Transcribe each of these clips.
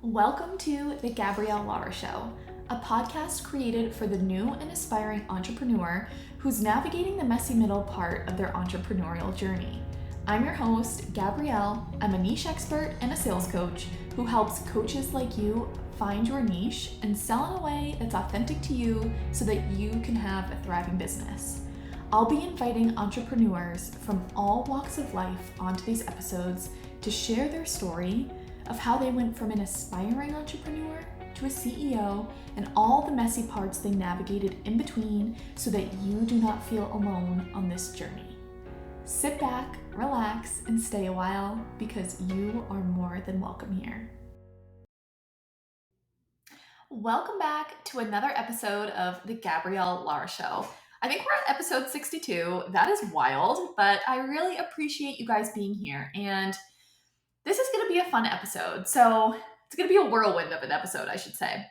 Welcome to the Gabrielle Lara Show, a podcast created for the new and aspiring entrepreneur who's navigating the messy middle part of their entrepreneurial journey. I'm your host, Gabrielle. I'm a niche expert and a sales coach who helps coaches like you find your niche and sell in a way that's authentic to you so that you can have a thriving business. I'll be inviting entrepreneurs from all walks of life onto these episodes to share their story of how they went from an aspiring entrepreneur to a CEO and all the messy parts they navigated in between so that you do not feel alone on this journey. Sit back, relax, and stay a while because you are more than welcome here. Welcome back to another episode of the Gabrielle Lara Show. I think we're at episode 62. That is wild, but I really appreciate you guys being here. And this is going to be a fun episode. So it's going to be a whirlwind of an episode, I should say.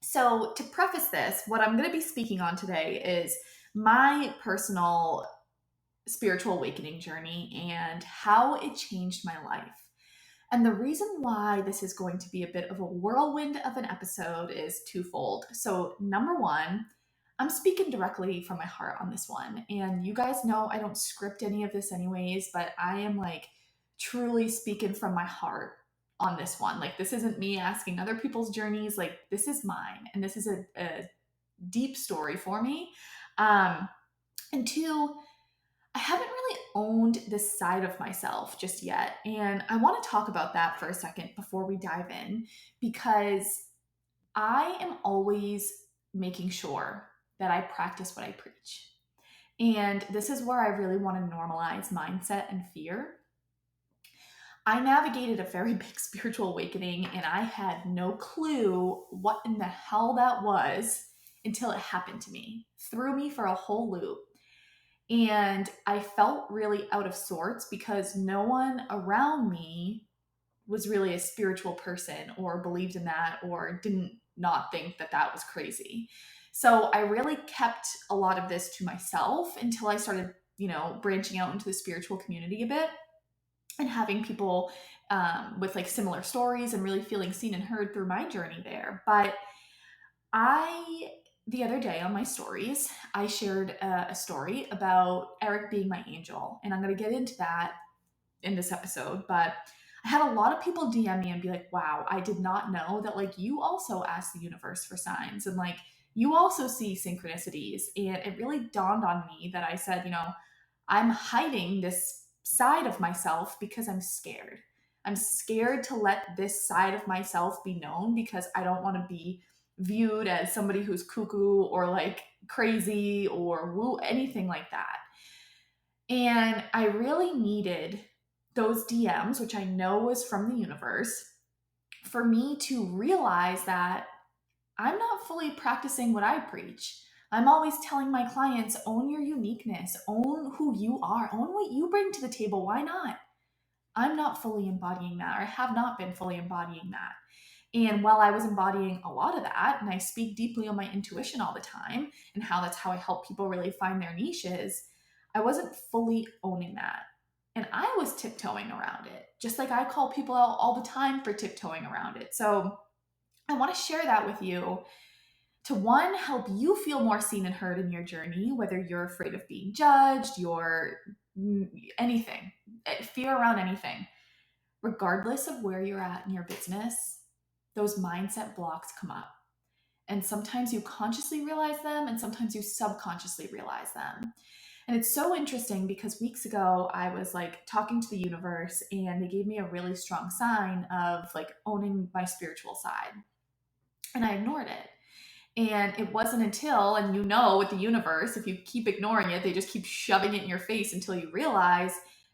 So to preface this, what I'm going to be speaking on today is my personal spiritual awakening journey and how it changed my life. And the reason why this is going to be a bit of a whirlwind of an episode is twofold. So number one, I'm speaking directly from my heart on this one. And you guys know I don't script any of this anyways, but I am truly speaking from my heart on this one. This isn't me asking other people's journeys. This is mine. And this is a deep story for me. And two, I haven't really owned this side of myself just yet. And I want to talk about that for a second before we dive in, because I am always making sure that I practice what I preach. And this is where I really want to normalize mindset and fear. I navigated a very big spiritual awakening and I had no clue what in the hell that was until it happened to me. Threw me for a whole loop. And I felt really out of sorts because no one around me was really a spiritual person or believed in that or didn't not think that that was crazy. So I really kept a lot of this to myself until I started, branching out into the spiritual community a bit and having people with similar stories and really feeling seen and heard through my journey there. But the other day on my stories, I shared a story about Eric being my angel. And I'm going to get into that in this episode. But I had a lot of people DM me and be like, wow, I did not know that you also ask the universe for signs. And you also see synchronicities. And it really dawned on me that I said, I'm hiding this side of myself because I'm scared. I'm scared to let this side of myself be known because I don't want to be viewed as somebody who's cuckoo or crazy or woo, anything like that. And I really needed those DMs, which I know was from the universe, for me to realize that I'm not fully practicing what I preach. I'm always telling my clients, own your uniqueness, own who you are, own what you bring to the table. Why not? I'm not fully embodying that, or I have not been fully embodying that. And while I was embodying a lot of that, and I speak deeply on my intuition all the time and how that's how I help people really find their niches, I wasn't fully owning that. And I was tiptoeing around it, just like I call people out all the time for tiptoeing around it. So I want to share that with you to one, help you feel more seen and heard in your journey, whether you're afraid of being judged, you're anything, fear around anything, regardless of where you're at in your business, those mindset blocks come up. And sometimes you consciously realize them and sometimes you subconsciously realize them. And it's so interesting because weeks ago I was talking to the universe and they gave me a really strong sign of owning my spiritual side. And I ignored it. And it wasn't until, and with the universe, if you keep ignoring it, they just keep shoving it in your face until you realize.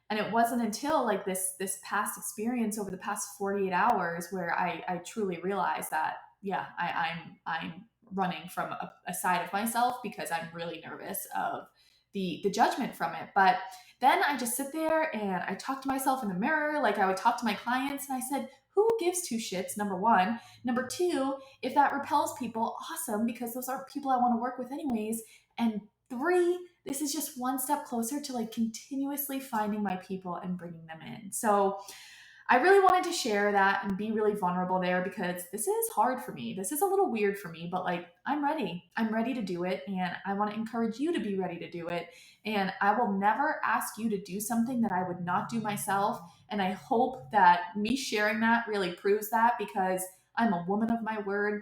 And it wasn't until this past experience over the past 48 hours where I truly realized that, yeah, I'm running from a side of myself because I'm really nervous of the judgment from it. But then I just sit there and I talk to myself in the mirror like I would talk to my clients. And I said, who gives two shits, number one? Number two, if that repels people, awesome, because those aren't people I want to work with anyways. And three, this is just one step closer to continuously finding my people and bringing them in. So I really wanted to share that and be really vulnerable there because this is hard for me. This is a little weird for me, but like I'm ready. I'm ready to do it, and I want to encourage you to be ready to do it. And I will never ask you to do something that I would not do myself. And I hope that me sharing that really proves that, because I'm a woman of my word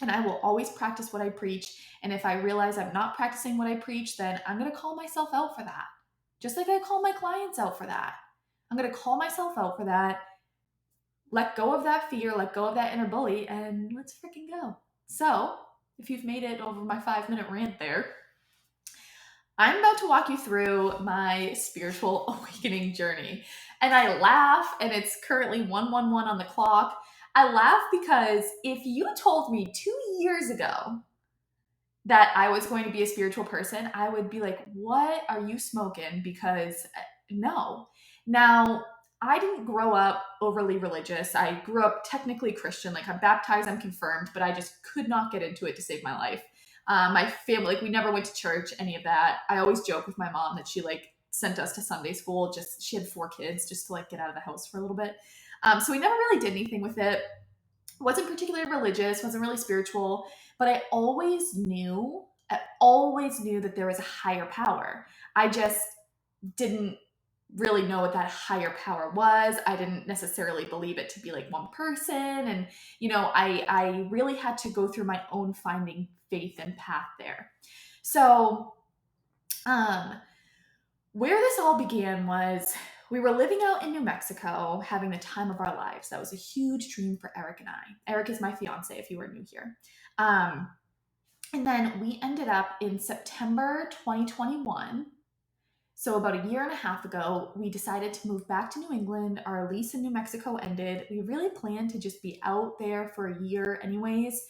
and I will always practice what I preach. And if I realize I'm not practicing what I preach, then I'm going to call myself out for that. Just like I call my clients out for that. I'm going to call myself out for that. Let go of that fear, let go of that inner bully, and let's freaking go. So, if you've made it over my 5-minute rant there, I'm about to walk you through my spiritual awakening journey. And I laugh, and it's currently 1:11 on the clock. I laugh because if you told me 2 years ago that I was going to be a spiritual person, I would be like, what are you smoking? Because no. Now, I didn't grow up overly religious. I grew up technically Christian. Like, I'm baptized, I'm confirmed, but I just could not get into it to save my life. My family, like, we never went to church, any of that. I always joke with my mom that she, like, sent us to Sunday school. Just, she had 4 kids just to, like, get out of the house for a little bit. So we never really did anything with it. Wasn't particularly religious, wasn't really spiritual, but I always knew that there was a higher power. I just didn't really know what that higher power was. I didn't necessarily believe it to be like one person. And, I really had to go through my own finding faith and path there. So, um, where this all began was we were living out in New Mexico, having the time of our lives. That was a huge dream for Eric and I. Eric is my fiance, if you are new here. And then we ended up in September 2021. So about a year and a half ago, we decided to move back to New England. Our lease in New Mexico ended. We really planned to just be out there for a year anyways.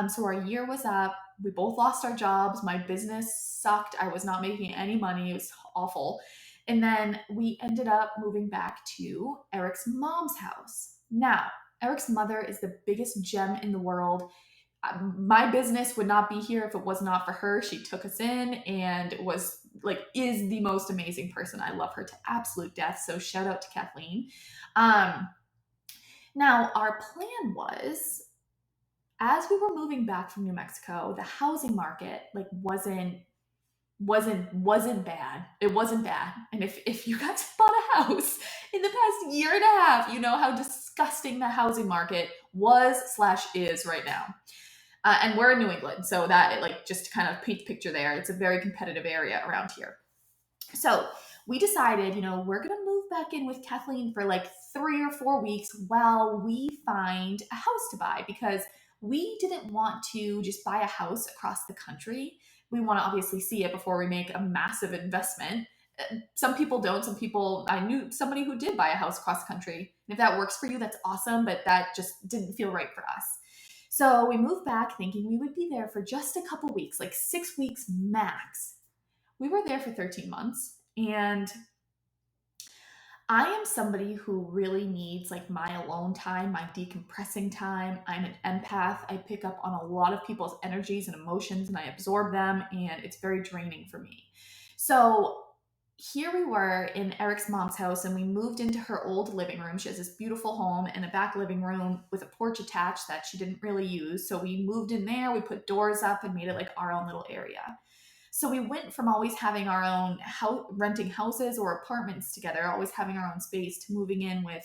So our year was up. We both lost our jobs. My business sucked. I was not making any money. It was awful. And then we ended up moving back to Eric's mom's house. Now, Eric's mother is the biggest gem in the world. My business would not be here if it was not for her. She took us in and is the most amazing person. I love her to absolute death. So shout out to Kathleen. Now our plan was, as we were moving back from New Mexico, the housing market wasn't bad. It wasn't bad. And if you guys bought a house in the past year and a half, you know how disgusting the housing market was/is right now. And we're in New England, so that, like, just to kind of paint the picture there, it's a very competitive area around here. So we decided, we're going to move back in with Kathleen for like 3 or 4 weeks while we find a house to buy, because we didn't want to just buy a house across the country. We want to obviously see it before we make a massive investment. Some people don't. I knew somebody who did buy a house across the country. And if that works for you, that's awesome, but that just didn't feel right for us. So we moved back thinking we would be there for just a couple weeks, like 6 weeks max. We were there for 13 months, and I am somebody who really needs like my alone time, my decompressing time. I'm an empath. I pick up on a lot of people's energies and emotions and I absorb them, and it's very draining for me. So here we were in Eric's mom's house, and we moved into her old living room. She has this beautiful home and a back living room with a porch attached that she didn't really use. So we moved in there, we put doors up and made it like our own little area. So we went from always having our own renting houses or apartments together, always having our own space, to moving in with,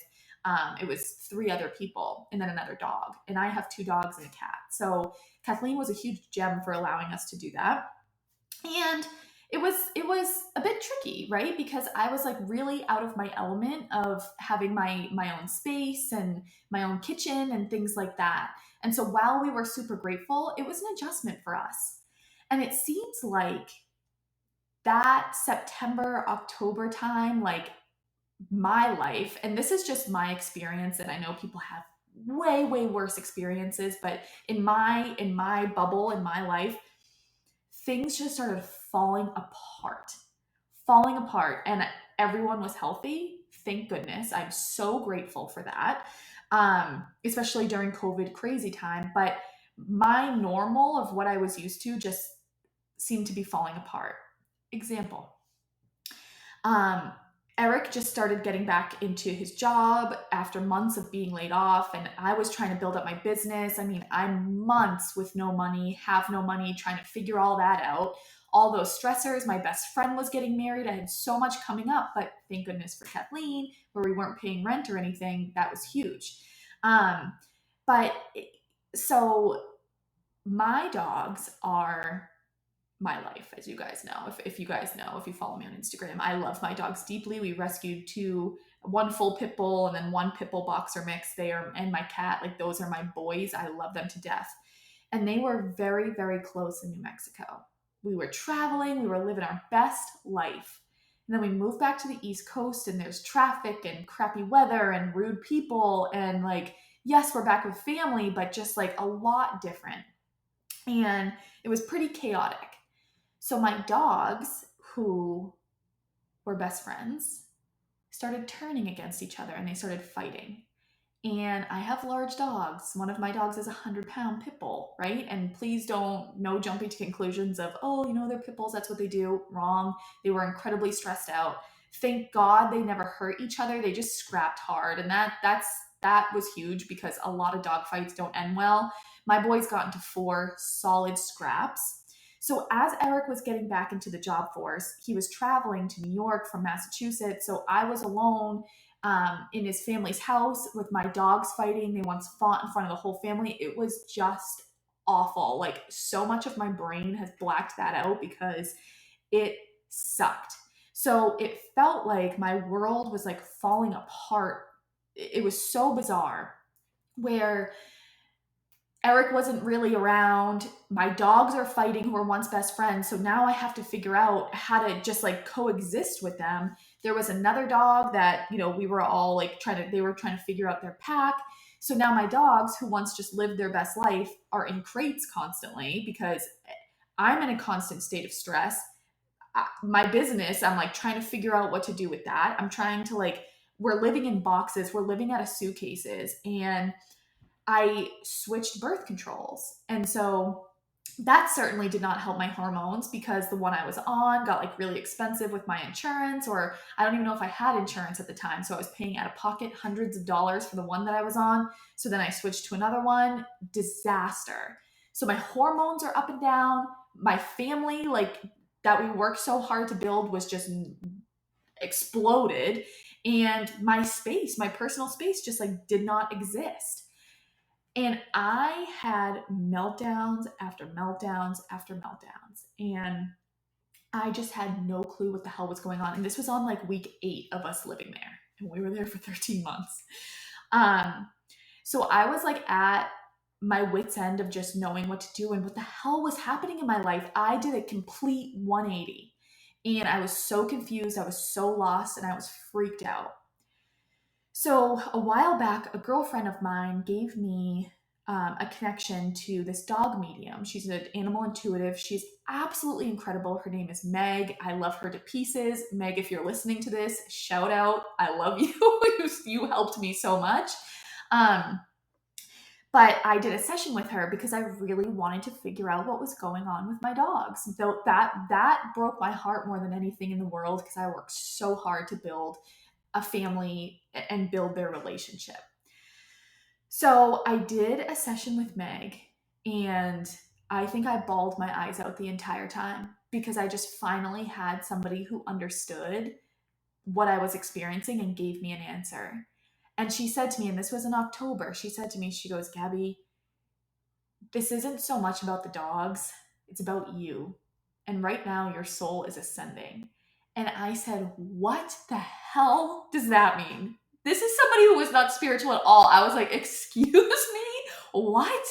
it was 3 other people and then another dog. And I have 2 dogs and a cat. So Kathleen was a huge gem for allowing us to do that. And it was a bit tricky, right? Because I was like really out of my element of having my own space and my own kitchen and things like that. And so while we were super grateful, it was an adjustment for us. And it seems like that September, October time, like my life, and this is just my experience, and I know people have way, way worse experiences, but in my bubble, in my life, things just started falling apart, and everyone was healthy. Thank goodness. I'm so grateful for that. Especially during COVID crazy time, but my normal of what I was used to just seemed to be falling apart. Example. Eric just started getting back into his job after months of being laid off, and I was trying to build up my business. I mean, I'm months with no money, have no money, trying to figure all that out. All those stressors. My best friend was getting married. I had so much coming up, but thank goodness for Kathleen, where we weren't paying rent or anything. That was huge. Um, but so my dogs are my life, as you guys know. If you guys know, if you follow me on Instagram, I love my dogs deeply. We rescued one full pit bull and then one pit bull boxer mix. And my cat, like those are my boys. I love them to death. And they were very, very close in New Mexico. We were traveling, we were living our best life. And then we moved back to the East Coast, and there's traffic and crappy weather and rude people. And like, yes, we're back with family, but just like a lot different. And it was pretty chaotic. So my dogs, who were best friends, started turning against each other and they started fighting. And I have large dogs. One of my dogs is a 100-pound pit bull, right? And please no jumping to conclusions of, oh, they're pit bulls, that's what they do. Wrong. They were incredibly stressed out. Thank God they never hurt each other. They just scrapped hard. And that was huge, because a lot of dog fights don't end well. My boys got into 4 solid scraps. So as Eric was getting back into the job force, he was traveling to New York from Massachusetts. So I was alone in his family's house with my dogs fighting. They once fought in front of the whole family. It was just awful. Like, so much of my brain has blacked that out because it sucked. So it felt like my world was like falling apart. It was so bizarre, where Eric wasn't really around. My dogs are fighting, who were once best friends. So now I have to figure out how to just like coexist with them. There was another dog that, we were all like they were trying to figure out their pack. So now my dogs, who once just lived their best life, are in crates constantly because I'm in a constant state of stress. My business, I'm like trying to figure out what to do with that. I'm trying to we're living in boxes, we're living out of suitcases, and I switched birth controls. And so that certainly did not help my hormones, because the one I was on got really expensive with my insurance, or I don't even know if I had insurance at the time. So I was paying out of pocket hundreds of dollars for the one that I was on. So then I switched to another one. Disaster. So my hormones are up and down. My family, that we worked so hard to build, was just exploded. And my personal space just did not exist. And I had meltdowns after meltdowns after meltdowns. And I just had no clue what the hell was going on. And this was on week 8 of us living there. And we were there for 13 months. So I was at my wit's end of just knowing what to do and what the hell was happening in my life. I did a complete 180. And I was so confused. I was so lost, and I was freaked out. So a while back, a girlfriend of mine gave me a connection to this dog medium. She's an animal intuitive. She's absolutely incredible. Her name is Meg. I love her to pieces. Meg, if you're listening to this, shout out. I love you. You helped me so much. But I did a session with her because I really wanted to figure out what was going on with my dogs. So that broke my heart more than anything in the world, because I worked so hard to build a family and build their relationship. So I did a session with Meg, and I think I bawled my eyes out the entire time, because I just finally had somebody who understood what I was experiencing and gave me an answer. And she said to me, and this was in October, she goes, Gabby, this isn't so much about the dogs, it's about you. And right now your soul is ascending. And I said, what the hell does that mean? This is somebody who was not spiritual at all. I was like, excuse me? What?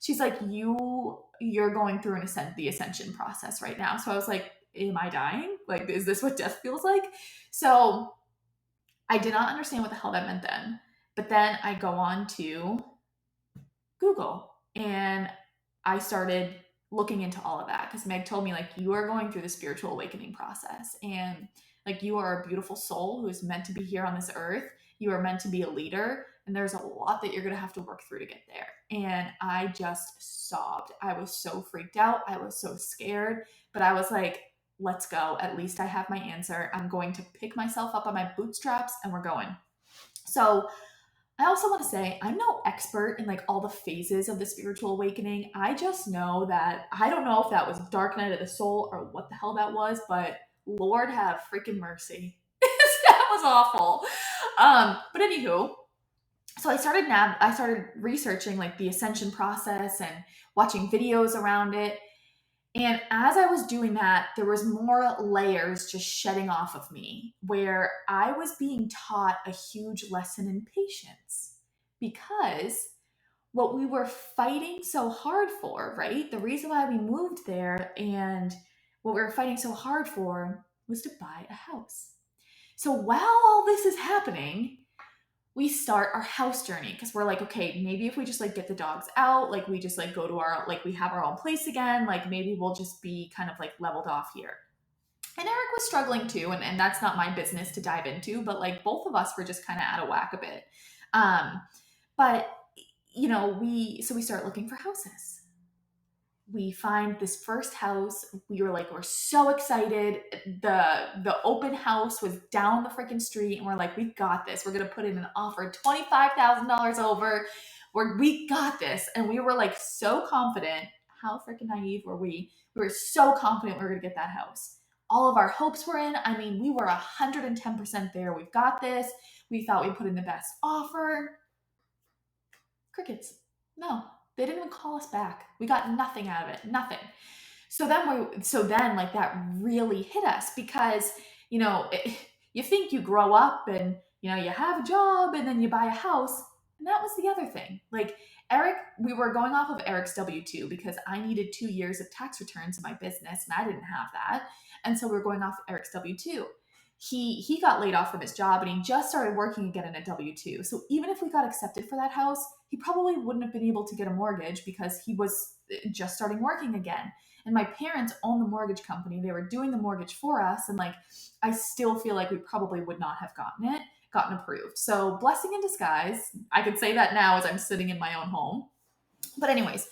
She's like, you're going through the ascension process right now. So I was like, am I dying? Is this what death feels like? So I did not understand what the hell that meant then. But then I go on to Google, and I started looking into all of that, because Meg told me, you are going through the spiritual awakening process, and you are a beautiful soul who is meant to be here on this earth. You are meant to be a leader, and there's a lot that you're going to have to work through to get there. And I just sobbed. I was so freaked out. I was so scared, but I was like, let's go. At least I have my answer. I'm going to pick myself up on my bootstraps and we're going. So I also want to say I'm no expert in like all the phases of the spiritual awakening. I just know that I don't know if that was dark night of the soul or what the hell that was, but Lord have freaking mercy. That was awful. But anywho, so I started researching like the ascension process and watching videos around it. And as I was doing that, there was more layers just shedding off of me where I was being taught a huge lesson in patience because what we were fighting so hard for, right? The reason why we moved there and what we were fighting so hard for was to buy a house. So while all this is happening, we start our house journey because we're like, okay, maybe if we just like get the dogs out, like we just like go to our, like we have our own place again, like maybe we'll just be kind of like leveled off here. And Eric was struggling too, and that's not my business to dive into, but like both of us were just kind of out of whack a bit. But you know, we start looking for houses. We find this first house. We're so excited. The open house was down the freaking street, and we're like, we got this. We're gonna put in an offer $25,000 over. We got this, and we were like so confident. How freaking naive were we? We were so confident we were gonna get that house. All of our hopes were in. I mean, we were 110% there. We've got this. We thought we put in the best offer. Crickets. No, they didn't even call us back. We got nothing out of it. Nothing. So then like that really hit us because, you know, you think you grow up and, you know, you have a job and then you buy a house. And that was the other thing. Like Eric, we were going off of Eric's W-2 because I needed 2 years of tax returns in my business and I didn't have that. And so we were going off Eric's W-2. He got laid off from his job and he just started working again in a W-2. So even if we got accepted for that house, he probably wouldn't have been able to get a mortgage because he was just starting working again. And my parents own the mortgage company. They were doing the mortgage for us. And like, I still feel like we probably would not have gotten approved. So blessing in disguise. I could say that now as I'm sitting in my own home. But anyways,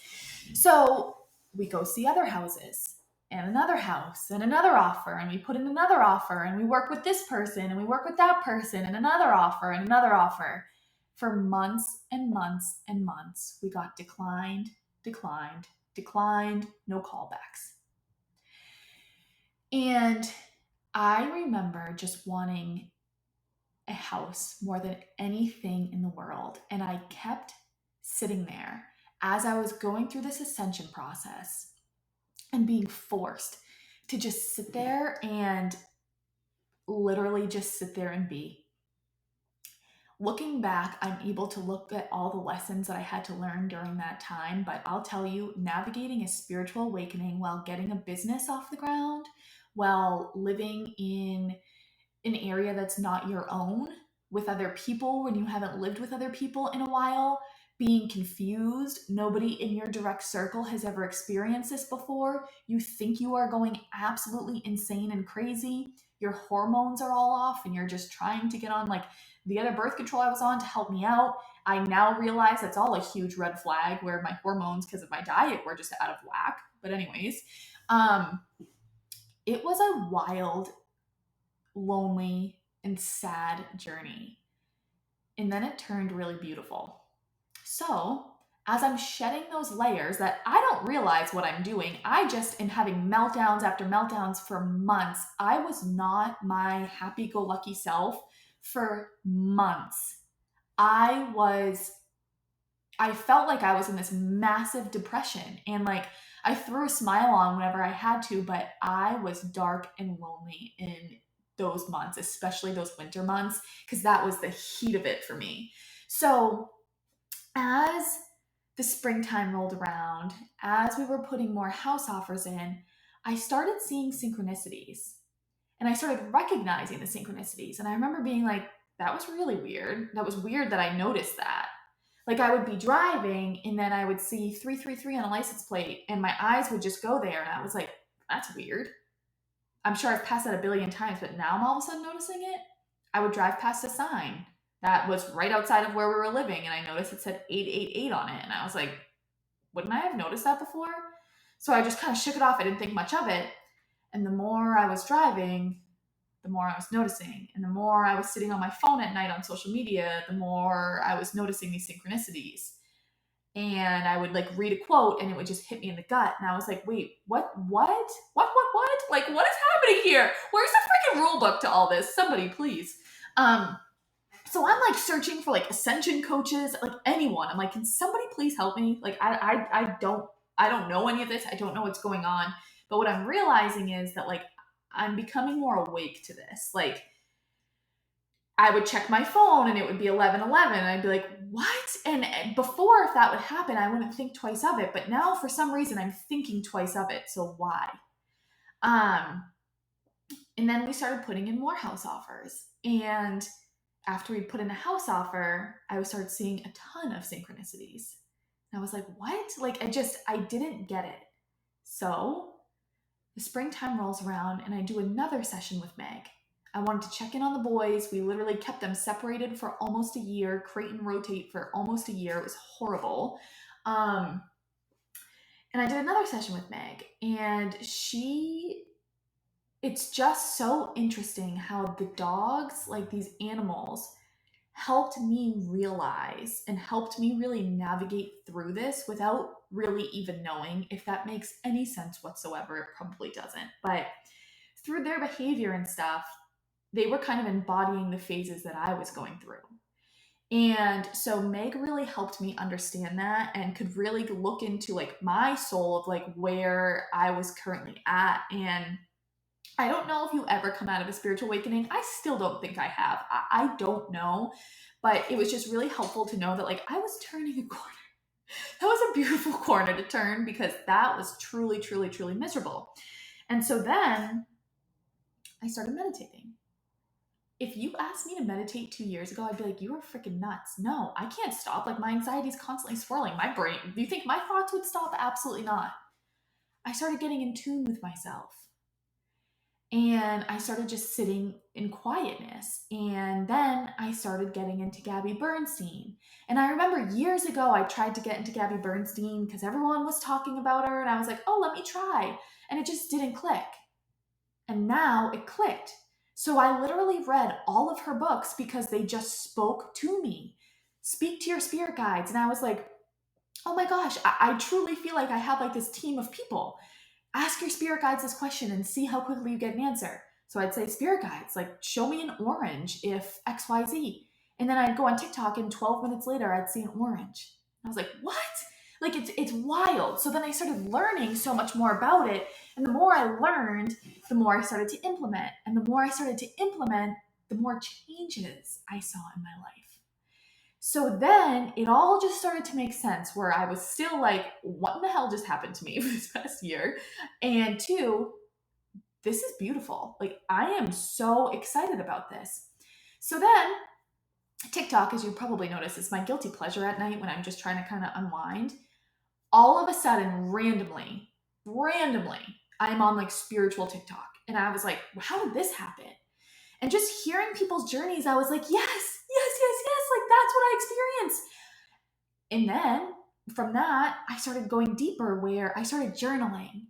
so we go see other houses and another house and another offer, and we put in another offer, and we work with this person and we work with that person, and another offer and another offer. For months and months and months, we got declined, no callbacks. And I remember just wanting a house more than anything in the world. And I kept sitting there as I was going through this ascension process and being forced to just sit there and literally just sit there and be. Looking back, I'm able to look at all the lessons that I had to learn during that time, but I'll tell you, navigating a spiritual awakening while getting a business off the ground, while living in an area that's not your own with other people when you haven't lived with other people in a while, being confused, nobody in your direct circle has ever experienced this before, you think you are going absolutely insane and crazy, your hormones are all off and you're just trying to get on like the other birth control I was on to help me out. I now realize that's all a huge red flag where my hormones, because of my diet, were just out of whack. But anyways, it was a wild, lonely, and sad journey. And then it turned really beautiful. So as I'm shedding those layers that I don't realize what I'm doing, I just am having meltdowns after meltdowns for months. I was not my happy-go-lucky self for months. I felt like I was in this massive depression, and like I threw a smile on whenever I had to, but I was dark and lonely in those months, especially those winter months, because that was the heat of it for me. So as the springtime rolled around, as we were putting more house offers in, I started seeing synchronicities and I started recognizing the synchronicities. And I remember being like, that was really weird. That was weird that I noticed that. Like I would be driving and then I would see 333 on a license plate and my eyes would just go there. And I was like, that's weird. I'm sure I've passed that a billion times, but now I'm all of a sudden noticing it. I would drive past a sign that was right outside of where we were living, and I noticed it said 888 on it, and I was like, wouldn't I have noticed that before? So I just kind of shook it off. I didn't think much of it. And the more I was driving, the more I was noticing. And the more I was sitting on my phone at night on social media, the more I was noticing these synchronicities. And I would like read a quote and it would just hit me in the gut. And I was like, wait, what? Like, what is happening here? Where's the freaking rule book to all this? Somebody, please. So I'm like searching for like ascension coaches, like anyone. I'm like, can somebody please help me? Like, I don't know any of this. I don't know what's going on. But what I'm realizing is that like I'm becoming more awake to this. Like, I would check my phone and it would be 11:11 and I'd be like, "What?" And before, if that would happen, I wouldn't think twice of it, but now for some reason I'm thinking twice of it. So why? Um and then we started putting in more house offers. And after we put in a house offer, I started seeing a ton of synchronicities. And I was like, "What?" Like I didn't get it. So, the springtime rolls around and I do another session with Meg. I wanted to check in on the boys. We literally kept them separated for almost a year, crate and rotate for almost a year. It was horrible. Um, and I did another session with Meg, and it's just so interesting how the dogs, like these animals, helped me realize and helped me really navigate through this without really even knowing. If that makes any sense whatsoever, it probably doesn't. But through their behavior and stuff, they were kind of embodying the phases that I was going through. And so Meg really helped me understand that and could really look into like my soul of like where I was currently at. And I don't know if you ever come out of a spiritual awakening. I still don't think I have. I don't know. But it was just really helpful to know that like I was turning a corner. That was a beautiful corner to turn because that was truly, truly, truly miserable. And so then I started meditating. If you asked me to meditate 2 years ago, I'd be like, you are freaking nuts. No, I can't stop. Like, my anxiety is constantly swirling. My brain, do you think my thoughts would stop? Absolutely not. I started getting in tune with myself. And I started just sitting in quietness. And then I started getting into Gabby Bernstein. And I remember years ago, I tried to get into Gabby Bernstein because everyone was talking about her. And I was like, oh, let me try. And it just didn't click. And now it clicked. So I literally read all of her books because they just spoke to me. Speak to your spirit guides. And I was like, oh my gosh, I truly feel like I have like this team of people. Ask your spirit guides this question and see how quickly you get an answer. So I'd say, spirit guides, like, show me an orange if XYZ. And then I'd go on TikTok and 12 minutes later, I'd see an orange. I was like, what? Like, it's wild. So then I started learning so much more about it. And the more I learned, the more I started to implement. And the more I started to implement, the more changes I saw in my life. So then it all just started to make sense where I was still like, what in the hell just happened to me this past year? And two, this is beautiful. Like, I am so excited about this. So then TikTok, as you probably noticed, is my guilty pleasure at night when I'm just trying to kind of unwind. All of a sudden, randomly, I'm on like spiritual TikTok. And I was like, well, how did this happen? And just hearing people's journeys, I was like, yes. Like, that's what I experienced. And then from that, I started going deeper where I started journaling.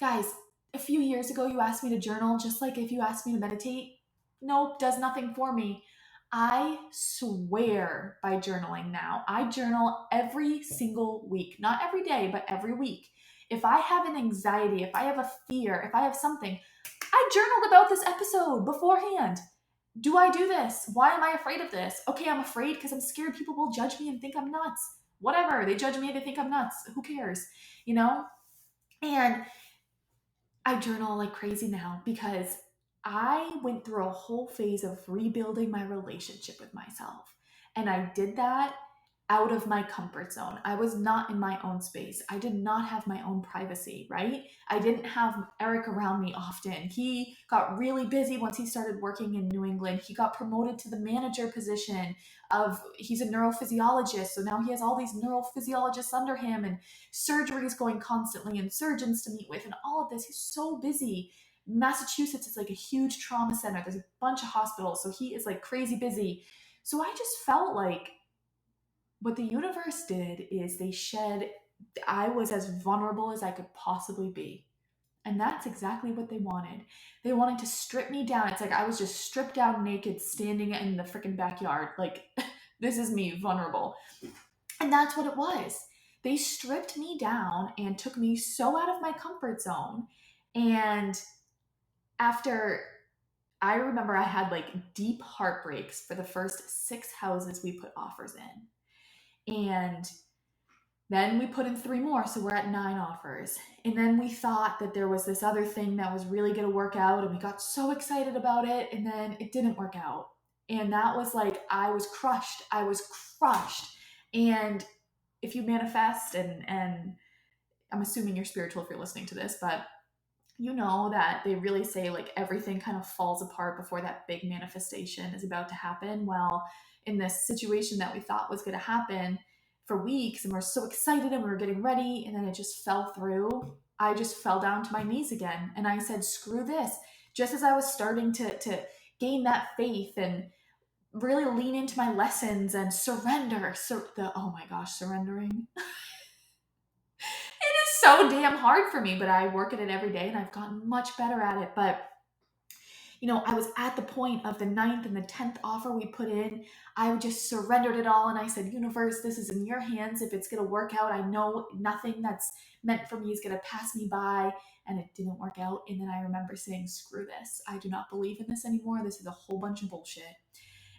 Guys, a few years ago, you asked me to journal, just like if you asked me to meditate. Nope, does nothing for me. I swear by journaling now. I journal every single week, not every day, but every week. If I have an anxiety, if I have a fear, if I have something, I journaled about this episode beforehand. Do I do this? Why am I afraid of this? Okay, I'm afraid because I'm scared people will judge me and think I'm nuts. Whatever, they judge me, they think I'm nuts. Who cares? You know? And I journal like crazy now because I went through a whole phase of rebuilding my relationship with myself. And I did that out of my comfort zone. I was not in my own space. I did not have my own privacy, right? I didn't have Eric around me often. He got really busy once he started working in New England. He got promoted to the manager position he's a neurophysiologist. So now he has all these neurophysiologists under him and surgeries going constantly and surgeons to meet with and all of this. He's so busy. Massachusetts is like a huge trauma center. There's a bunch of hospitals. So he is like crazy busy. So I just felt like what the universe did is I was as vulnerable as I could possibly be. And that's exactly what they wanted. They wanted to strip me down. It's like I was just stripped down naked, standing in the freaking backyard. Like, this is me, vulnerable. And that's what it was. They stripped me down and took me so out of my comfort zone. And after, I remember I had like deep heartbreaks for the first 6 houses we put offers in. And then we put in 3 more, so we're at 9 offers. And then we thought that there was this other thing that was really going to work out, and we got so excited about it, and then it didn't work out. And that was like, I was crushed. I was crushed. And if you manifest, and I'm assuming you're spiritual if you're listening to this, but you know that they really say like everything kind of falls apart before that big manifestation is about to happen. Well, in this situation that we thought was going to happen for weeks, and we're so excited and we were getting ready, and then it just fell through. I just fell down to my knees again, and I said, screw this. Just as I was starting to gain that faith and really lean into my lessons and surrender. Oh my gosh, surrendering. It is so damn hard for me, but I work at it every day and I've gotten much better at it. But I was at the point of the 9th and the 10th offer we put in. I just surrendered it all and I said, universe, this is in your hands. If it's going to work out, I know nothing that's meant for me is going to pass me by. And it didn't work out. And then I remember saying, screw this. I do not believe in this anymore. This is a whole bunch of bullshit.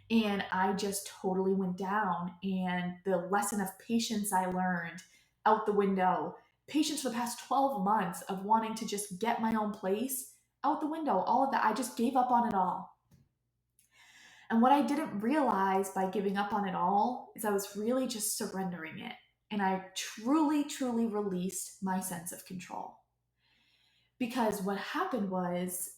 And I just totally went down. And the lesson of patience I learned out the window. Patience for the past 12 months of wanting to just get my own place out the window. All of that. I just gave up on it all. And what I didn't realize by giving up on it all is I was really just surrendering it. And I truly, truly released my sense of control. Because what happened was,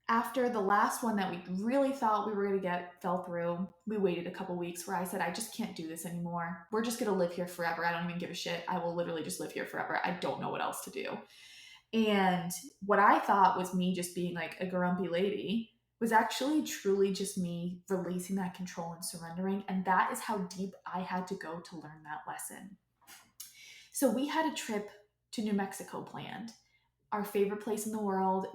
after the last one that we really thought we were going to get fell through, we waited a couple weeks where I said, I just can't do this anymore. We're just going to live here forever. I don't even give a shit. I will literally just live here forever. I don't know what else to do. And what I thought was me just being like a grumpy lady was actually truly just me releasing that control and surrendering. And that is how deep I had to go to learn that lesson. So we had a trip to New Mexico planned, our favorite place in the world.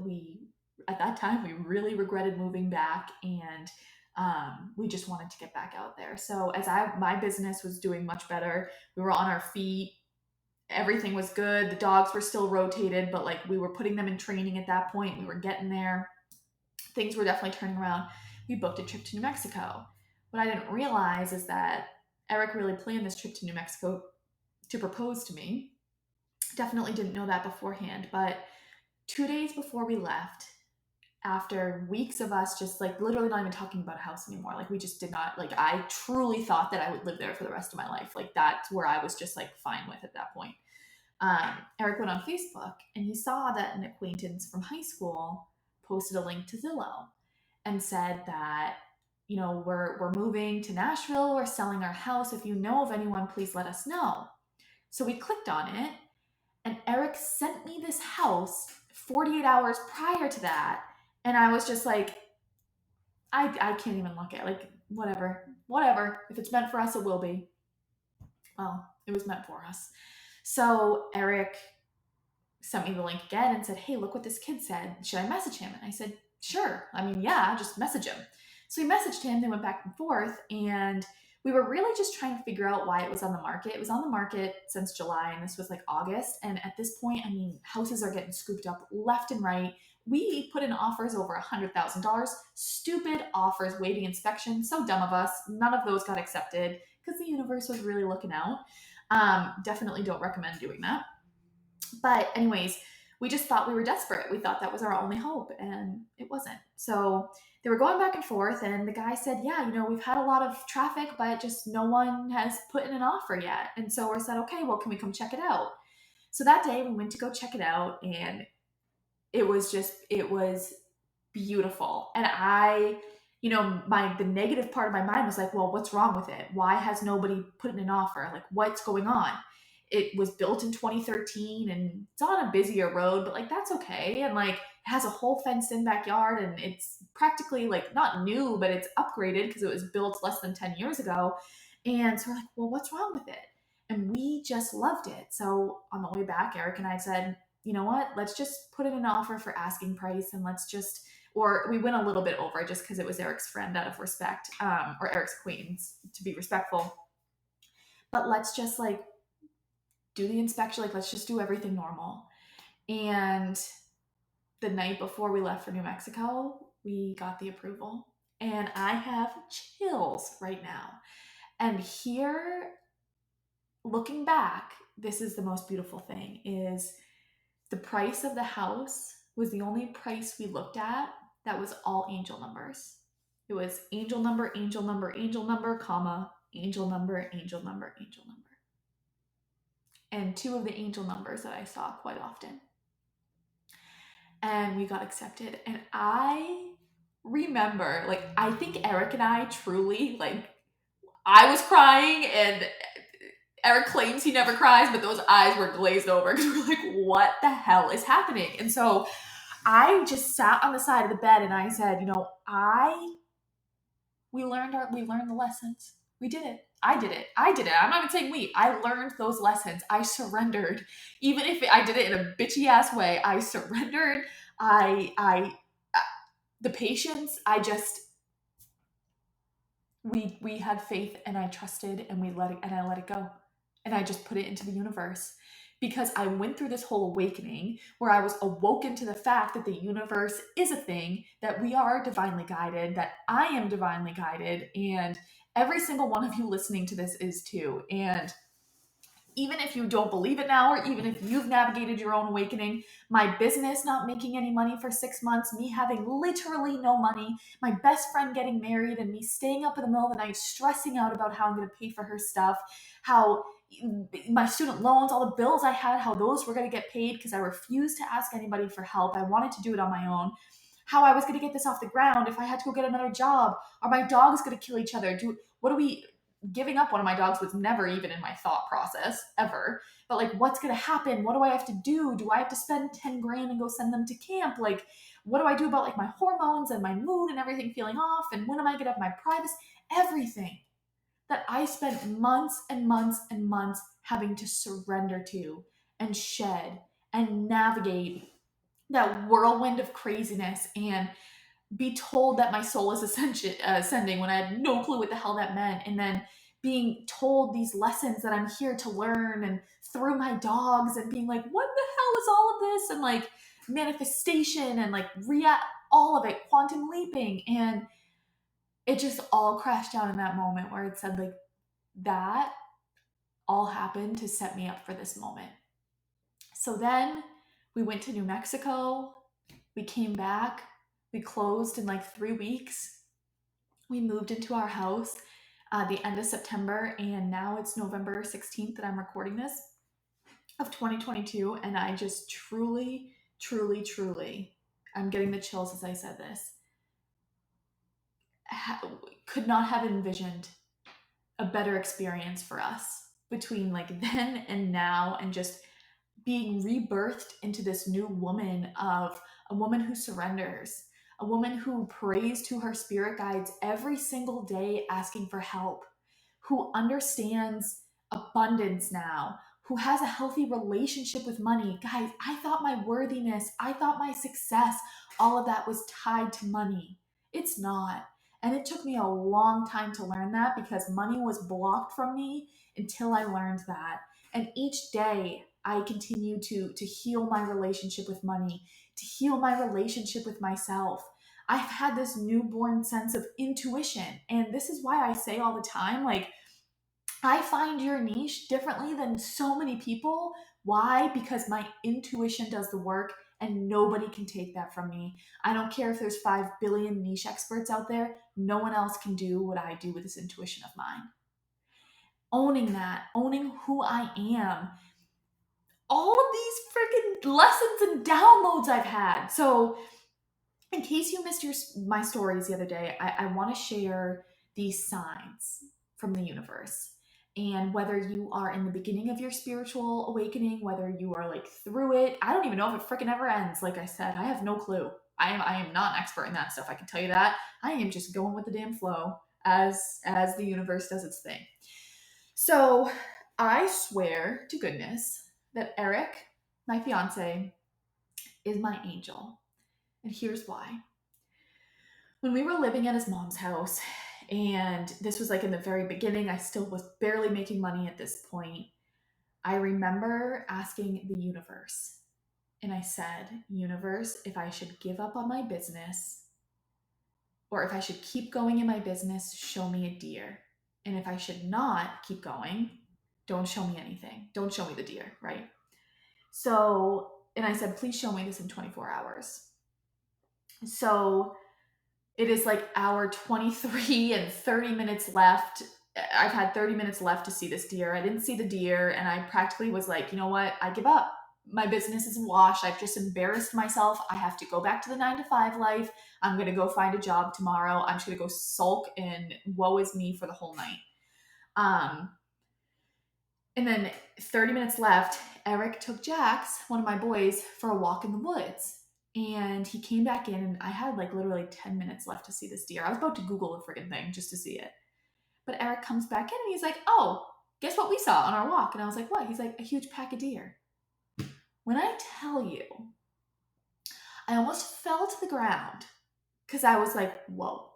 At that time, we really regretted moving back, and we just wanted to get back out there. So as my business was doing much better, we were on our feet, everything was good. The dogs were still rotated, but like we were putting them in training at that point. We were getting there. Things were definitely turning around. We booked a trip to New Mexico. What I didn't realize is that Eric really planned this trip to New Mexico to propose to me. Definitely didn't know that beforehand, but 2 days before we left, after weeks of us just like literally not even talking about a house anymore, like we just did not, like I truly thought that I would live there for the rest of my life. Like that's where I was just like fine with at that point. Eric went on Facebook and he saw that an acquaintance from high school posted a link to Zillow and said that, we're moving to Nashville, we're selling our house. If you know of anyone, please let us know. So we clicked on it, and Eric sent me this house 48 hours prior to that. And I was just like, I can't even look at it. Like, whatever. If it's meant for us, it will be. Well, it was meant for us. So Eric sent me the link again and said, hey, look what this kid said. Should I message him? And I said, sure. I mean, yeah, just message him. So we messaged him, they went back and forth, and we were really just trying to figure out why it was on the market. It was on the market since July, and this was like August. And at this point, I mean, houses are getting scooped up left and right. We put in offers over $100,000, stupid offers, waiting inspection. So dumb of us. None of those got accepted because the universe was really looking out. Definitely don't recommend doing that. But anyways, we just thought we were desperate. We thought that was our only hope, and it wasn't. So they were going back and forth, and the guy said, yeah, we've had a lot of traffic, but just no one has put in an offer yet. And so we said, okay, well, can we come check it out? So that day we went to go check it out, and it was beautiful. And the negative part of my mind was like, well, what's wrong with it? Why has nobody put in an offer? Like, what's going on? It was built in 2013 and it's on a busier road, but like, that's okay. And like, it has a whole fenced in backyard, and it's practically like not new, but it's upgraded because it was built less than 10 years ago. And so we're like, well, what's wrong with it? And we just loved it. So on the way back, Eric and I said, you know what, let's just put in an offer for asking price, and let's just, or we went a little bit over just because it was Eric's friend out of respect, or Eric's acquaintance, to be respectful. But let's just like do the inspection, like let's just do everything normal. And the night before we left for New Mexico, we got the approval. And I have chills right now. And here, looking back, this is the most beautiful thing, is the price of the house was the only price we looked at that was all angel numbers. It was angel number, angel number, angel number, comma, angel number, angel number, angel number. And two of the angel numbers that I saw quite often. And we got accepted. And I remember, like, I think Eric and I truly, like, I was crying, and Eric claims he never cries, but those eyes were glazed over because we were like, what the hell is happening? And so I just sat on the side of the bed and I said, you know, we learned the lessons. We did it. I did it. I'm not even saying we. I learned those lessons. I surrendered. Even if I did it in a bitchy ass way, I surrendered. The patience, we had faith, and I trusted, and I let it go. And I just put it into the universe, because I went through this whole awakening where I was awoken to the fact that the universe is a thing, that we are divinely guided, that I am divinely guided, and every single one of you listening to this is too. And even if you don't believe it now, or even if you've navigated your own awakening, my business not making any money for 6 months, me having literally no money, my best friend getting married, and me staying up in the middle of the night stressing out about how I'm going to pay for her stuff, how my student loans, all the bills I had, how those were going to get paid because I refused to ask anybody for help. I wanted to do it on my own. How I was going to get this off the ground if I had to go get another job. Are my dogs going to kill each other? Giving up one of my dogs was never even in my thought process, ever. But like, what's going to happen? What do I have to do? Do I have to spend 10 grand and go send them to camp? Like, what do I do about like my hormones and my mood and everything feeling off? And when am I going to have my privacy? Everything that I spent months and months and months having to surrender to and shed and navigate that whirlwind of craziness, and be told that my soul is ascending when I had no clue what the hell that meant. And then being told these lessons that I'm here to learn, and through my dogs, and being like, what the hell is all of this? And like manifestation, and like all of it, quantum leaping. And it just all crashed down in that moment where it said like, that all happened to set me up for this moment. So then we went to New Mexico. We came back. We closed in like 3 weeks. We moved into our house the end of September, and now it's November 16th that I'm recording this, of 2022. And I just truly, truly, truly, I'm getting the chills as I said this, could not have envisioned a better experience for us between like then and now, and just being rebirthed into this new woman, of a woman who surrenders, a woman who prays to her spirit guides every single day asking for help, who understands abundance now, who has a healthy relationship with money. Guys, I thought my worthiness, I thought my success, all of that was tied to money. It's not. And it took me a long time to learn that, because money was blocked from me until I learned that. And each day I continue to heal my relationship with money, to heal my relationship with myself. I've had this newborn sense of intuition. And this is why I say all the time, like, I find your niche differently than so many people. Why? Because my intuition does the work, and nobody can take that from me. I don't care if there's 5 billion niche experts out there. No one else can do what I do with this intuition of mine. Owning that, owning who I am. All of these freaking lessons and downloads I've had. So in case you missed my stories the other day, I want to share these signs from the universe. And whether you are in the beginning of your spiritual awakening, whether you are like through it, I don't even know if it freaking ever ends. Like I said, I have no clue. I am not an expert in that stuff. I can tell you that. I am just going with the damn flow as the universe does its thing. So I swear to goodness that Eric My fiance is my angel. And here's why. When we were living at his mom's house, and this was like in the very beginning, I still was barely making money at this point. I remember asking the universe, and I said, Universe, if I should give up on my business or if I should keep going in my business, show me a deer. And if I should not keep going, don't show me anything. Don't show me the deer, right? So, and I said, please show me this in 24 hours. So it is like hour 23 and 30 minutes left. I've had 30 minutes left to see this deer. I didn't see the deer, and I practically was like, you know what? I give up. My business is a wash. I've just embarrassed myself. I have to go back to the 9 to 5 life. I'm going to go find a job tomorrow. I'm just going to go sulk and woe is me for the whole night. And then 30 minutes left, Eric took Jax, one of my boys, for a walk in the woods. And he came back in, and I had like literally 10 minutes left to see this deer. I was about to Google the freaking thing just to see it. But Eric comes back in and he's like, oh, guess what we saw on our walk? And I was like, what? He's like, a huge pack of deer. When I tell you, I almost fell to the ground because I was like, whoa.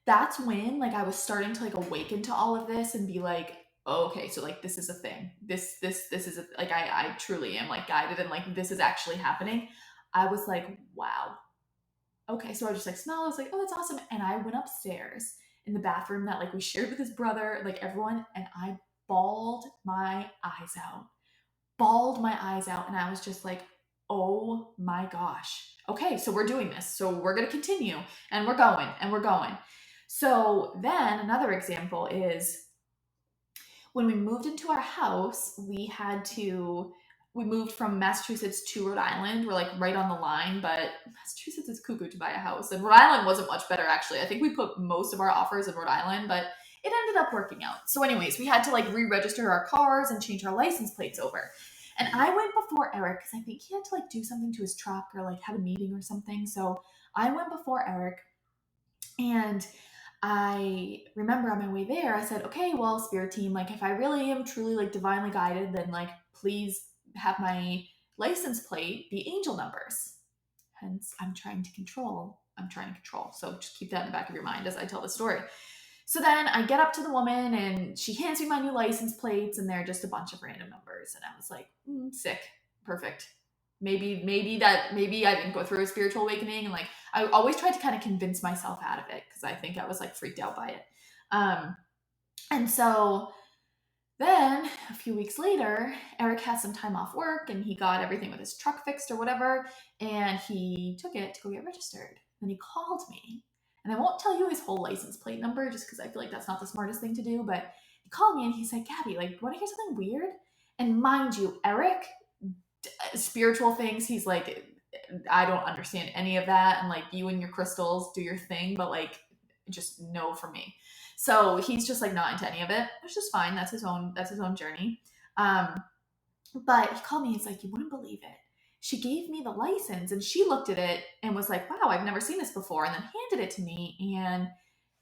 That's when like I was starting to like awaken to all of this and be like, oh, okay, so like this is a thing. This is like I truly am like guided and like this is actually happening. I was like, wow. Okay, so I just like smelled. I was like, oh, that's awesome. And I went upstairs in the bathroom that like we shared with his brother, like everyone, and I bawled my eyes out. Bawled my eyes out, and I was just like, oh my gosh. Okay, so we're doing this. So we're gonna continue, and we're going, and we're going. So then another example is when we moved into our house, we moved from Massachusetts to Rhode Island. We're like right on the line, but Massachusetts is cuckoo to buy a house. And Rhode Island wasn't much better, actually. I think we put most of our offers in Rhode Island, but it ended up working out. So anyways, we had to like re-register our cars and change our license plates over. And I went before Eric because I think he had to like do something to his truck or like had a meeting or something. So I went before Eric, and I remember on my way there, I said, okay, well, spirit team, like if I really am truly like divinely guided, then like please have my license plate be angel numbers. Hence, I'm trying to control. So just keep that in the back of your mind as I tell the story. So then I get up to the woman and she hands me my new license plates, and they're just a bunch of random numbers. And I was like, sick, perfect. Maybe I didn't go through a spiritual awakening, and like I always tried to kind of convince myself out of it because I think I was like freaked out by it. And so then a few weeks later, Eric has some time off work and he got everything with his truck fixed or whatever, and he took it to go get registered. Then he called me, and I won't tell you his whole license plate number just because I feel like that's not the smartest thing to do, but he called me and he said, Gabby, like, want to hear something weird? And mind you, Eric, spiritual things, he's like, I don't understand any of that, and like you and your crystals do your thing, but like just no for me. So he's just like not into any of it, which is fine. That's his own journey. But he called me, he's like, you wouldn't believe it, she gave me the license and she looked at it and was like, wow, I've never seen this before, and then handed it to me, and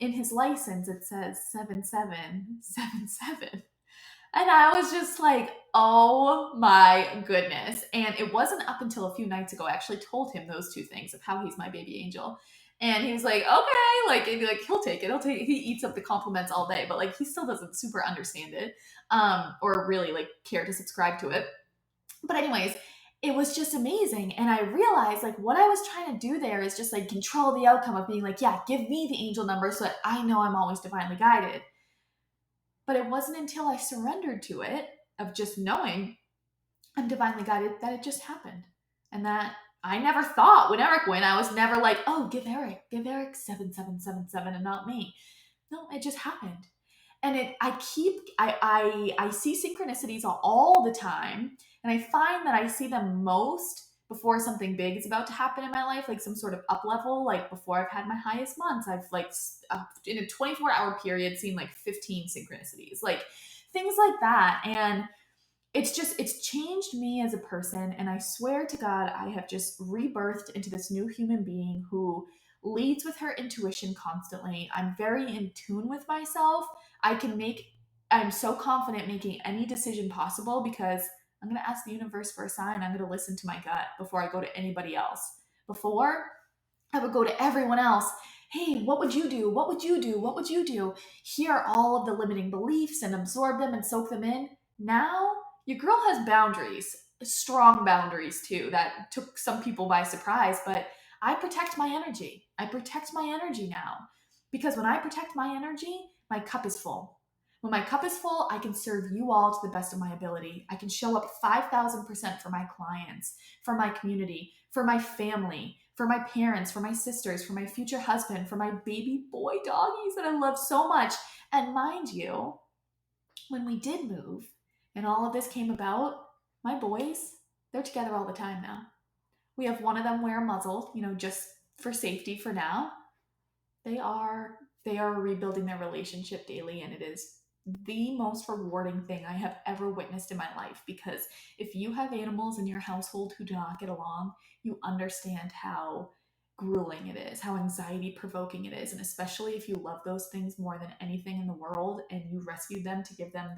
in his license it says 7777. And I was just like, oh my goodness. And it wasn't up until a few nights ago I actually told him those two things of how he's my baby angel. And he was like, okay, like, he'll take it. He eats up the compliments all day, but like he still doesn't super understand it, or really like care to subscribe to it. But anyways, it was just amazing. And I realized like what I was trying to do there is just like control the outcome of being like, yeah, give me the angel number so that I know I'm always divinely guided. But it wasn't until I surrendered to it, of just knowing I'm divinely guided, that it just happened. And that I never thought when Eric went, I was never like, oh, give Eric 7777 and not me. No, it just happened. And I see synchronicities all the time. And I find that I see them most before something big is about to happen in my life, like some sort of up level, like before I've had my highest months. I've like in a 24-hour period seen like 15 synchronicities, like things like that. And it's changed me as a person. And I swear to God, I have just rebirthed into this new human being who leads with her intuition constantly. I'm very in tune with myself. I'm so confident making any decision possible because I'm going to ask the universe for a sign. I'm going to listen to my gut before I go to anybody else. Before, I would go to everyone else. Hey, what would you do? What would you do? What would you do? Hear all of the limiting beliefs and absorb them and soak them in. Now, your girl has boundaries, strong boundaries too, that took some people by surprise, but I protect my energy. I protect my energy now because when I protect my energy, my cup is full. When my cup is full, I can serve you all to the best of my ability. I can show up 5,000% for my clients, for my community, for my family, for my parents, for my sisters, for my future husband, for my baby boy doggies that I love so much. And mind you, when we did move and all of this came about, my boys, they're together all the time now. We have one of them wear a muzzle, just for safety for now. They are rebuilding their relationship daily, and it is the most rewarding thing I have ever witnessed in my life, because if you have animals in your household who do not get along, you understand how grueling it is, how anxiety provoking it is, and especially if you love those things more than anything in the world and you rescued them to give them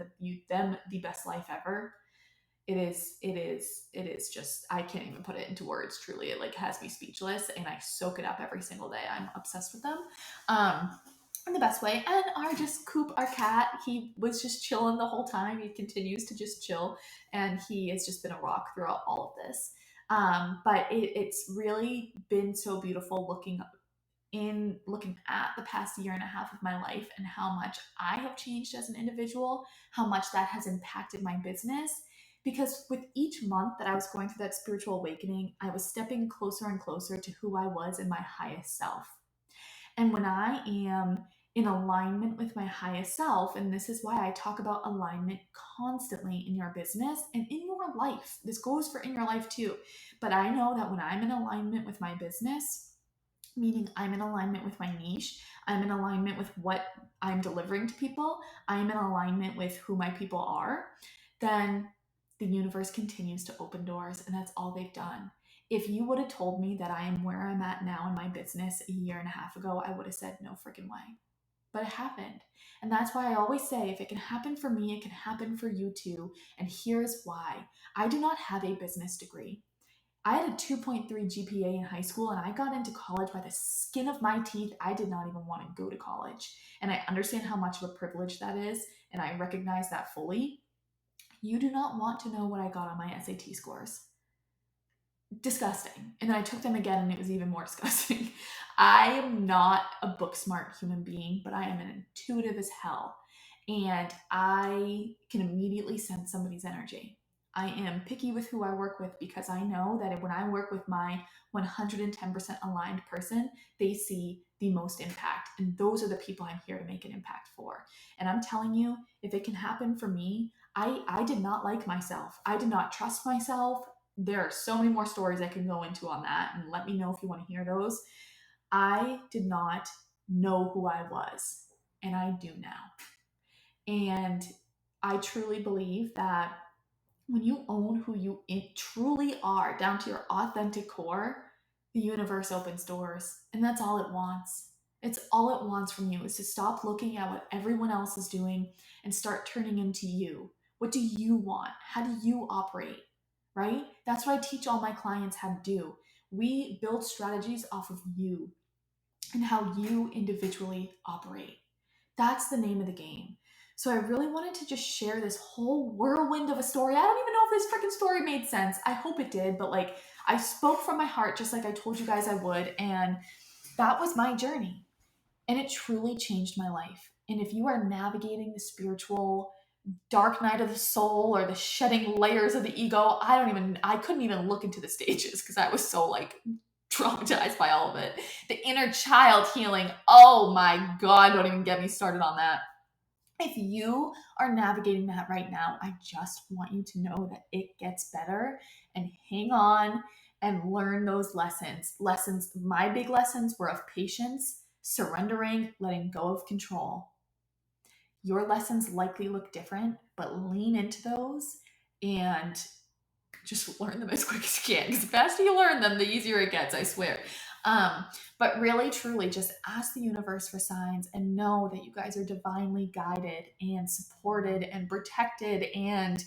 the best life ever. It is just, I can't even put it into words. Truly, it like has me speechless, and I soak it up every single day. I'm obsessed with them in the best way. And Coop, our cat, he was just chilling the whole time. He continues to just chill, and he has just been a rock throughout all of this. But it's really been so beautiful looking at the past year and a half of my life and how much I have changed as an individual, how much that has impacted my business. Because with each month that I was going through that spiritual awakening, I was stepping closer and closer to who I was in my highest self. And when I am in alignment with my highest self, and this is why I talk about alignment constantly in your business and in your life, this goes for in your life too. But I know that when I'm in alignment with my business, meaning I'm in alignment with my niche, I'm in alignment with what I'm delivering to people, I'm in alignment with who my people are, then the universe continues to open doors, and that's all they've done. If you would have told me that I am where I'm at now in my business a year and a half ago, I would have said no freaking way. But it happened. And that's why I always say, if it can happen for me, it can happen for you too. And here's why. I do not have a business degree. I had a 2.3 GPA in high school, and I got into college by the skin of my teeth. I did not even want to go to college. And I understand how much of a privilege that is, and I recognize that fully. You do not want to know what I got on my SAT scores. Disgusting. And then I took them again, and it was even more disgusting. I am not a book smart human being, but I am an intuitive as hell. And I can immediately sense somebody's energy. I am picky with who I work with because I know that when I work with my 110% aligned person, they see the most impact. And those are the people I'm here to make an impact for. And I'm telling you, if it can happen for me, I did not like myself. I did not trust myself. There are so many more stories I can go into on that, and let me know if you want to hear those. I did not know who I was, and I do now. And I truly believe that when you own who you truly are down to your authentic core, the universe opens doors, and that's all it wants. It's all it wants from you is to stop looking at what everyone else is doing and start turning into you. What do you want? How do you operate? Right? That's what I teach all my clients how to do. We build strategies off of you and how you individually operate. That's the name of the game. So I really wanted to just share this whole whirlwind of a story. I don't even know if this freaking story made sense. I hope it did, but like I spoke from my heart just like I told you guys I would, and that was my journey. And it truly changed my life. And if you are navigating the spiritual dark night of the soul or the shedding layers of the ego, I couldn't even look into the stages because I was so like traumatized by all of it. The inner child healing. Oh my God, don't even get me started on that. If you are navigating that right now, I just want you to know that it gets better, and hang on and learn those lessons. My big lessons were of patience, surrendering, letting go of control. Your lessons likely look different, but lean into those and just learn them as quick as you can. Because the faster you learn them, the easier it gets, I swear. But really, truly, just ask the universe for signs and know that you guys are divinely guided and supported and protected, and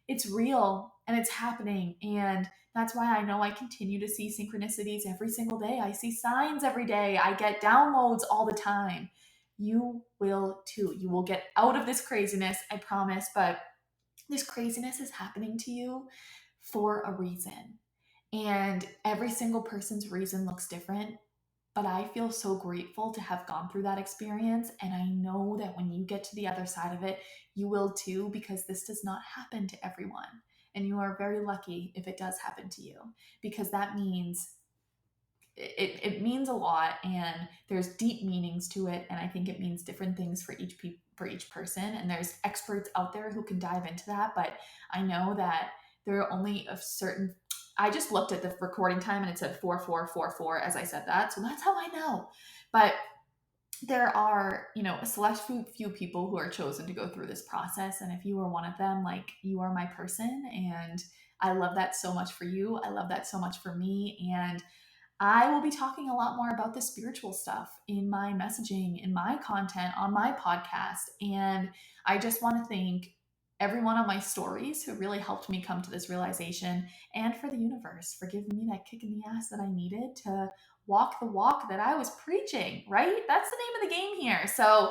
it's real. and it's happening. And that's why I know I continue to see synchronicities every single day. I see signs every day. I get downloads all the time. You will too. You will get out of this craziness, I promise. But this craziness is happening to you for a reason. And every single person's reason looks different. But I feel so grateful to have gone through that experience. And I know that when you get to the other side of it, you will too, because this does not happen to everyone. And you are very lucky if it does happen to you, because that means it means a lot, and there's deep meanings to it. And I think it means different things for each person. And there's experts out there who can dive into that. But I know that there are only a certain, I just looked at the recording time and it said 4444 as I said that. So that's how I know. But there are, a select few people who are chosen to go through this process. And if you are one of them, like, you are my person. And I love that so much for you. I love that so much for me. And I will be talking a lot more about the spiritual stuff in my messaging, in my content, on my podcast. And I just want to thank everyone on my stories who really helped me come to this realization, and for the universe for giving me that kick in the ass that I needed to walk the walk that I was preaching, right? That's the name of the game here. So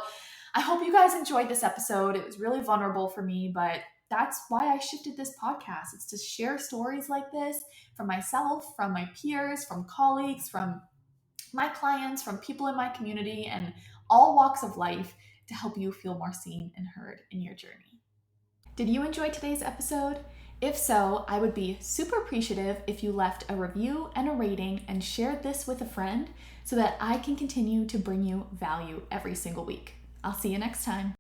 I hope you guys enjoyed this episode. It was really vulnerable for me, but that's why I shifted this podcast. It's to share stories like this from myself, from my peers, from colleagues, from my clients, from people in my community, and all walks of life, to help you feel more seen and heard in your journey. Did you enjoy today's episode? If so, I would be super appreciative if you left a review and a rating and shared this with a friend, so that I can continue to bring you value every single week. I'll see you next time.